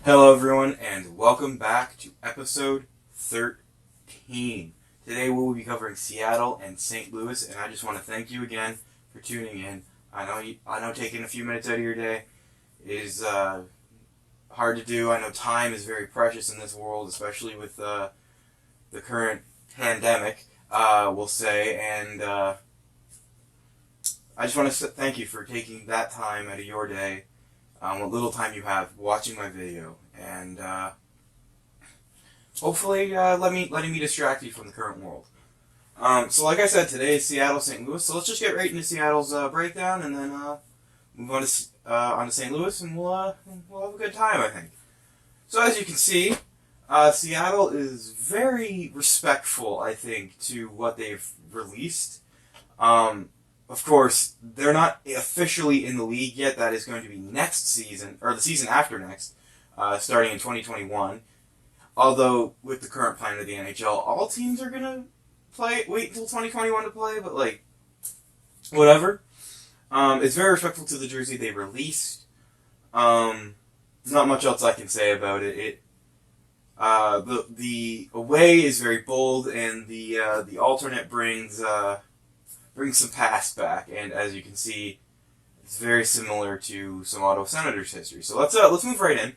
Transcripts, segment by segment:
Hello everyone and welcome back to episode 13. Today we will be covering Seattle and St. Louis, and I just want to thank you again for tuning in. I know taking a few minutes out of your day is hard to do. I know time is very precious in this world, especially with the current pandemic, we'll say, and I just want to thank you for taking that time out of your day, what little time you have watching my video, and hopefully letting me distract you from the current world. So like I said, today is Seattle, St. Louis, so let's just get right into Seattle's breakdown, and then move on to St. Louis, and we'll have a good time, I think. So as you can see, Seattle is very respectful, I think, to what they've released. Of course, they're not officially in the league yet. That is going to be next season, or the season after next, starting in 2021. Although, with the current plan of the NHL, all teams are going to wait until 2021 to play, but, whatever. It's very respectful to the jersey they released. There's not much else I can say about it. The away is very bold, and the alternate brings some past back, and as you can see, it's very similar to some Ottawa Senators history. So let's move right in.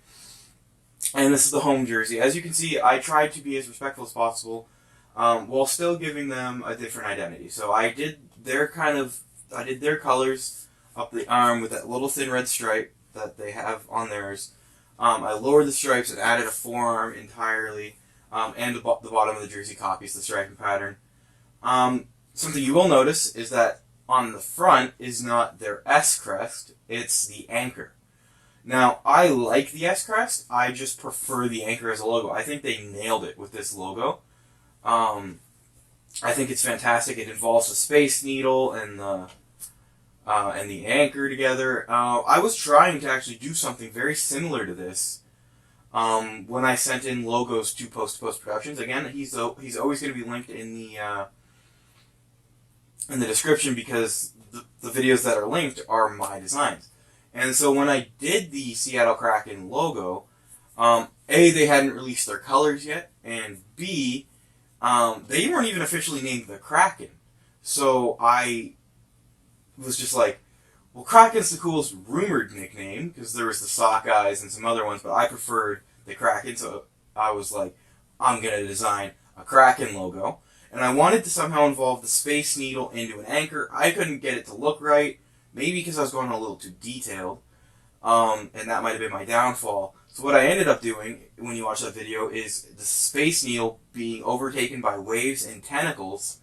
And this is the home jersey. As you can see, I tried to be as respectful as possible, while still giving them a different identity. So I did their colors up the arm with that little thin red stripe that they have on theirs. I lowered the stripes and added a forearm entirely, and the bottom of the jersey copies the striping pattern. Something you will notice is that on the front is not their S crest, it's the anchor. Now, I like the S crest, I just prefer the anchor as a logo. I think they nailed it with this logo. I think it's fantastic. It involves the Space Needle and the anchor together. I was trying to actually do something very similar to this when I sent in logos to Post Productions. Again, he's always going to be linked in the description, because the videos that are linked are my designs. And so when I did the Seattle Kraken logo, A, they hadn't released their colors yet, and B, they weren't even officially named the Kraken. So I was just like, well, Kraken's the coolest rumored nickname, because there was the Sockeyes and some other ones, but I preferred the Kraken, so I was like, I'm going to design a Kraken logo. And I wanted to somehow involve the Space Needle into an anchor. I couldn't get it to look right, maybe because I was going a little too detailed, and that might have been my downfall. So what I ended up doing, when you watch that video, is the Space Needle being overtaken by waves and tentacles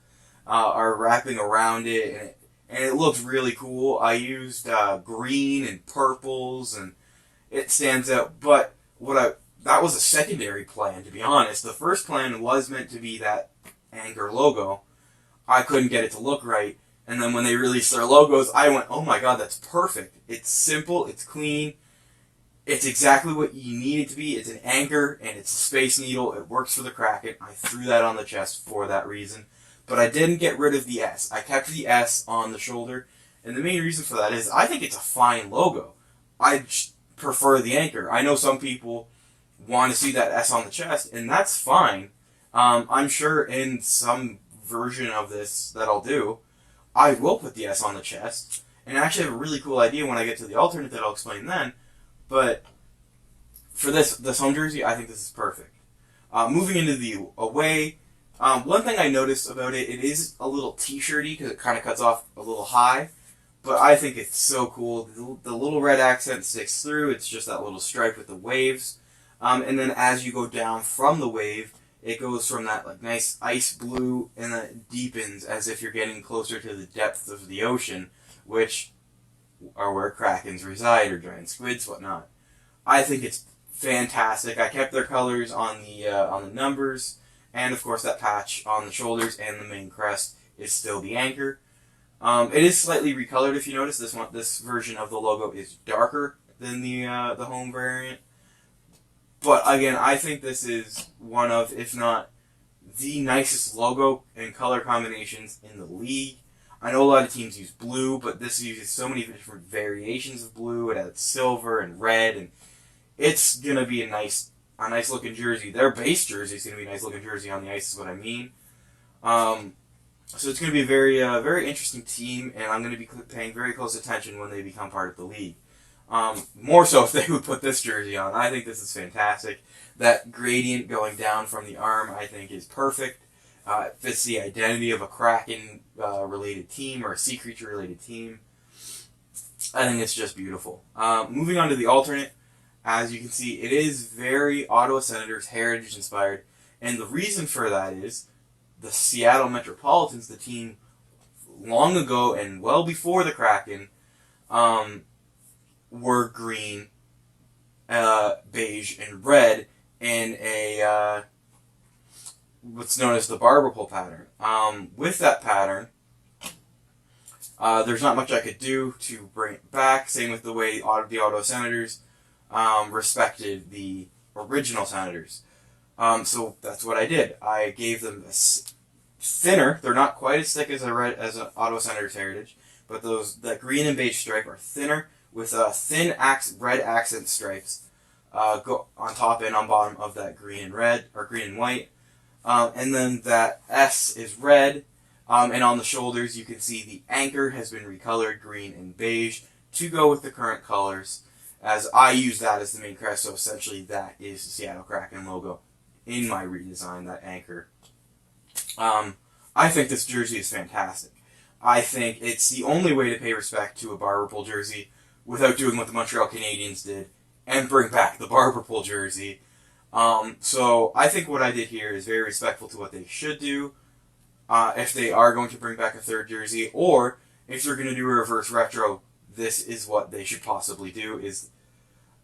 are wrapping around it, and it looked really cool. I used green and purples, and it stands out. But that was a secondary plan, to be honest. The first plan was meant to be that anchor logo. I couldn't get it to look right, and then when they released their logos, I went, oh my god, that's perfect. It's simple, it's clean, it's exactly what you need it to be. It's an anchor, and it's a Space Needle. It works for the Kraken. I threw that on the chest for that reason, but I didn't get rid of the S. I kept the S on the shoulder, and the main reason for that is I think it's a fine logo. I prefer the anchor. I know some people want to see that S on the chest, and that's fine. I'm sure in some version of this that I'll do, I will put the S on the chest, and I actually have a really cool idea when I get to the alternate that I'll explain then, but for this home jersey, I think this is perfect. Moving into the away, one thing I noticed about it is a little t-shirty, because it kind of cuts off a little high, but I think it's so cool. The little red accent sticks through, it's just that little stripe with the waves, and then as you go down from the wave, it goes from that nice ice blue, and then it deepens as if you're getting closer to the depths of the ocean, which are where Krakens reside, or giant squids, whatnot. I think it's fantastic. I kept their colors on the numbers, and of course that patch on the shoulders, and the main crest is still the anchor. It is slightly recolored, if you notice. This version of the logo is darker than the home variant. But again, I think this is one of, if not the nicest logo and color combinations in the league. I know a lot of teams use blue, but this uses so many different variations of blue. It has silver and red, and it's gonna be a nice looking jersey. Their base jersey is gonna be a nice looking jersey on the ice, is what I mean. So it's gonna be a very interesting team, and I'm gonna be paying very close attention when they become part of the league. More so if they would put this jersey on. I think this is fantastic. That gradient going down from the arm, I think, is perfect. It fits the identity of a Kraken related team or a sea creature related team. I think it's just beautiful. Moving on to the alternate, as you can see, it is very Ottawa Senators heritage inspired, and the reason for that is the Seattle Metropolitans, the team long ago and well before the Kraken, were green, beige, and red in a what's known as the barber pole pattern. With that pattern, there's not much I could do to bring it back. Same with the way the Ottawa Senators respected the original Senators. So that's what I did. I gave them a thinner. They're not quite as thick as an Ottawa Senators heritage, but that green and beige stripe are thinner with thin red accent stripes go on top and on bottom of that green and red or green and white. And then that S is red, and on the shoulders you can see the anchor has been recolored green and beige to go with the current colors, as I use that as the main crest, so essentially that is the Seattle Kraken logo in my redesign, that anchor. I think this jersey is fantastic. I think it's the only way to pay respect to a barber pole jersey without doing what the Montreal Canadiens did and bring back the barber pole jersey. So I think what I did here is very respectful to what they should do if they are going to bring back a third jersey, or if they're going to do a reverse retro, this is what they should possibly do. Is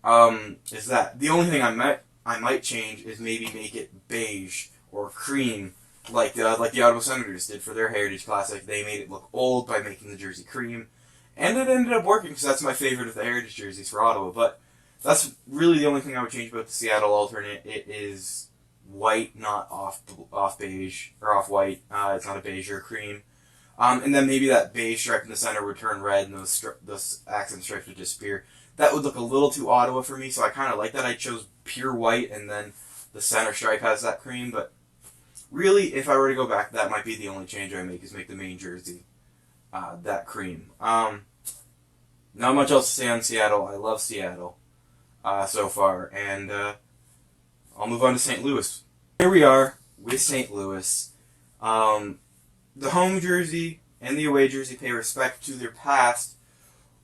that the only thing I might change is maybe make it beige or cream, like the Ottawa Senators did for their Heritage Classic. They made it look old by making the jersey cream, and it ended up working because that's my favorite of the Heritage jerseys for Ottawa. But that's really the only thing I would change about the Seattle alternate. It is white, not off beige or off white. It's not a beige or a cream. And then maybe that beige stripe in the center would turn red, and those accent stripes would disappear. That would look a little too Ottawa for me, so I kind of like that. I chose pure white, and then the center stripe has that cream. But really, if I were to go back, that might be the only change I make, is make the main jersey that cream. Not much else to say on Seattle. I love Seattle so far, and I'll move on to St. Louis. Here we are with St. Louis. The home jersey and the away jersey pay respect to their past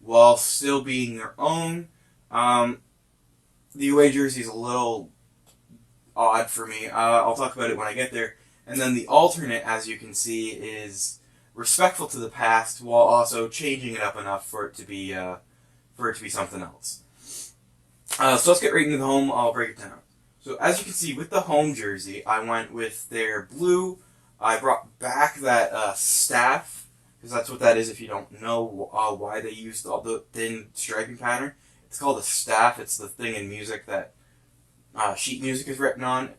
while still being their own. The away jersey is a little odd for me. I'll talk about it when I get there. And then the alternate, as you can see, is respectful to the past while also changing it up enough for it to be something else. So let's get right into the home. I'll break it down. So as you can see, with the home jersey, I went with their blue. I brought back that staff, because that's what that is if you don't know why they used all the thin striping pattern. It's called a staff. It's the thing in music that sheet music is written on.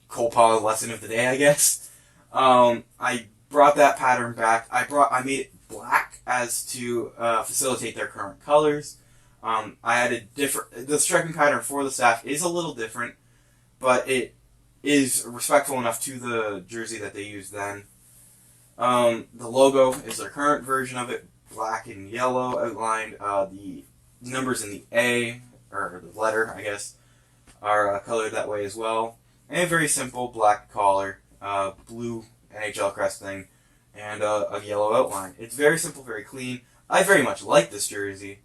Cole lesson of the day, I guess. I brought that pattern back. I made it black as to facilitate their current colors. I added the striping pattern for the staff is a little different, but it is respectful enough to the jersey that they used then. The logo is their current version of it, black and yellow outlined. The numbers in the A, or the letter, I guess, are colored that way as well. And a very simple black collar, blue NHL crest thing, and a yellow outline. It's very simple, very clean. I very much like this jersey.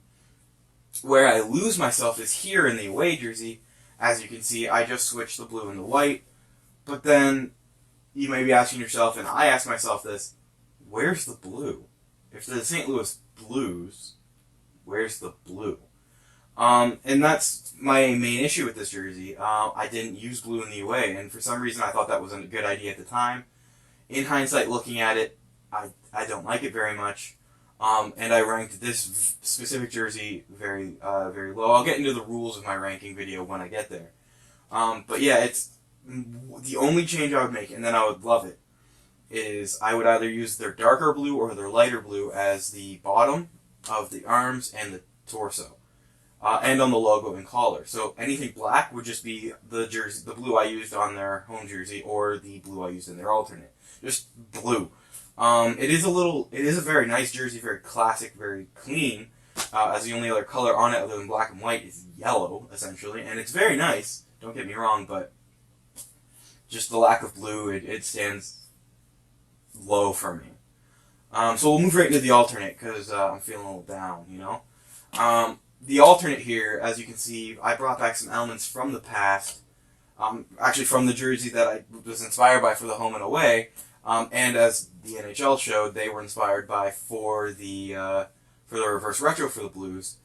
Where I lose myself is here in the away jersey. As you can see, I just switched the blue and the white. But then you may be asking yourself, and I ask myself this, where's the blue? If the St. Louis Blues, where's the blue? And that's my main issue with this jersey. I didn't use blue in the away, and for some reason I thought that wasn't a good idea at the time. In hindsight, looking at it, I don't like it very much. And I ranked this specific jersey very low. I'll get into the rules of my ranking video when I get there. But yeah, it's the only change I would make, and then I would love it, is I would either use their darker blue or their lighter blue as the bottom of the arms and the torso. and on the logo and collar. So anything black would just be the jersey, the blue I used on their home jersey, or the blue I used in their alternate. Just blue. It is a very nice jersey, very classic, very clean. As the only other color on it other than black and white is yellow, essentially, and it's very nice. Don't get me wrong, but just the lack of blue, it stands low for me. So we'll move right into the alternate because I'm feeling a little down, you know. The alternate here, as you can see, I brought back some elements from the past, actually from the jersey that I was inspired by for the home and away, and as the NHL showed, they were inspired by for the reverse retro for the Blues.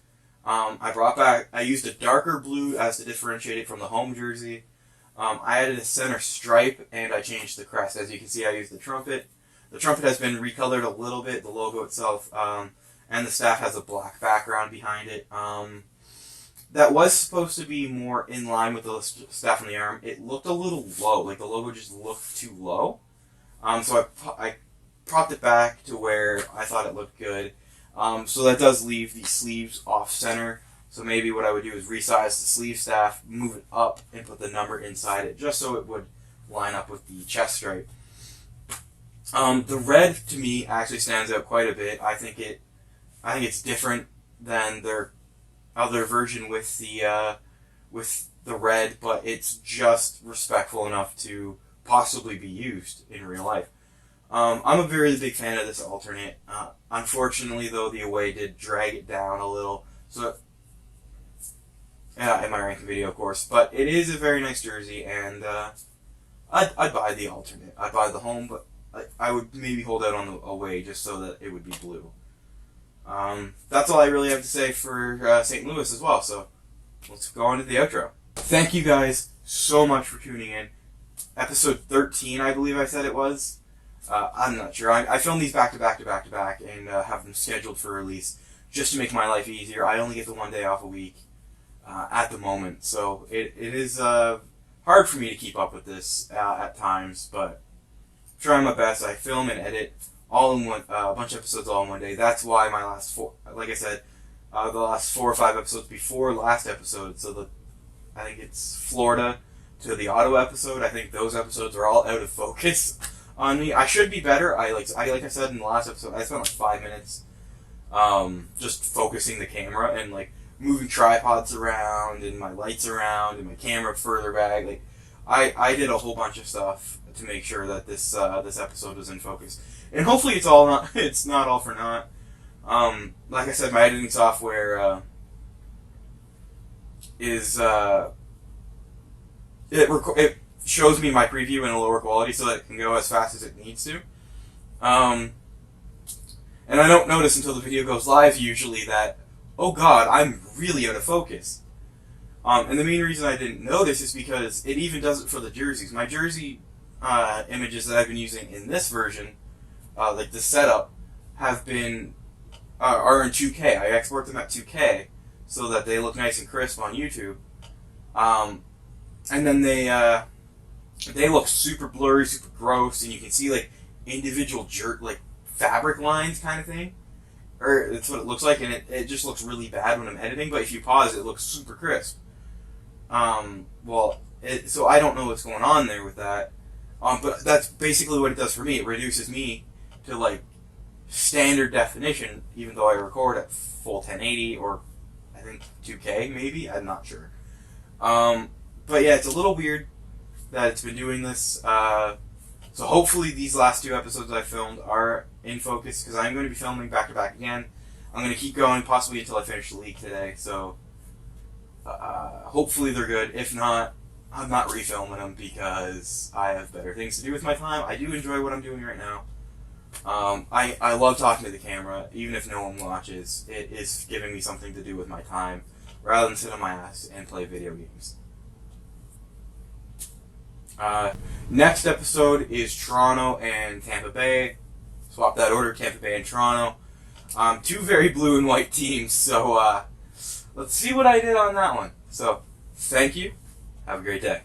I used a darker blue as to differentiate it from the home jersey. I added a center stripe, and I changed the crest. As you can see, I used the trumpet. The trumpet has been recolored a little bit, the logo itself, and the staff has a black background behind it. That was supposed to be more in line with the staff on the arm. It looked a little low, like the logo just looked too low. So I propped it back to where I thought it looked good. So that does leave the sleeves off center. So maybe what I would do is resize the sleeve staff, move it up, and put the number inside it, just so it would line up with the chest stripe. The red to me actually stands out quite a bit. I think it's different than their other version with the red, but it's just respectful enough to possibly be used in real life. I'm a very big fan of this alternate. Unfortunately, though, the away did drag it down a little. So, in my ranking video, of course. But it is a very nice jersey, and I'd buy the alternate. I'd buy the home, but I would maybe hold out on the away just so that it would be blue. That's all I really have to say for St. Louis as well. So, let's go on to the outro. Thank you guys so much for tuning in. Episode 13, I believe I said it was. I'm not sure. I filmed these back to back and have them scheduled for release just to make my life easier. I only get the 1 day off a week at the moment, so it is hard for me to keep up with this at times, but I'm trying my best. I film and edit all in one, a bunch of episodes all in 1 day. That's why my last four, like I said, the last 4 or 5 episodes before last episode, so I think it's Florida to the Ottawa episode, I think those episodes are all out of focus on me. I should be better. Like I said in the last episode, I spent like 5 minutes just focusing the camera and like moving tripods around and my lights around and my camera further back. Like I did a whole bunch of stuff to make sure that this episode was in focus. And hopefully it's not all for naught. Like I said, my editing software it shows me my preview in a lower quality so that it can go as fast as it needs to. And I don't notice until the video goes live usually that, oh god, I'm really out of focus. And the main reason I didn't notice is because it even does it for the jerseys. My jersey images that I've been using in this version, like the setup, have been are in 2K. I export them at 2K so that they look nice and crisp on YouTube. And then they look super blurry, super gross, and you can see like individual like fabric lines kind of thing. Or that's what it looks like, and it just looks really bad when I'm editing, but if you pause, it looks super crisp. So I don't know what's going on there with that. But that's basically what it does for me. It reduces me to like standard definition, even though I record at full 1080 or I think 2K maybe. I'm not sure. But yeah, it's a little weird that it's been doing this. So hopefully these last 2 episodes I filmed are in focus because I'm going to be filming back to back again. I'm going to keep going possibly until I finish the league today. So hopefully they're good. If not, I'm not refilming them because I have better things to do with my time. I do enjoy what I'm doing right now. I love talking to the camera, even if no one watches. It is giving me something to do with my time rather than sit on my ass and play video games. Next episode is Toronto and Tampa Bay. Swap that order, Tampa Bay and Toronto. 2 very blue and white teams, so let's see what I did on that one. So, thank you. Have a great day.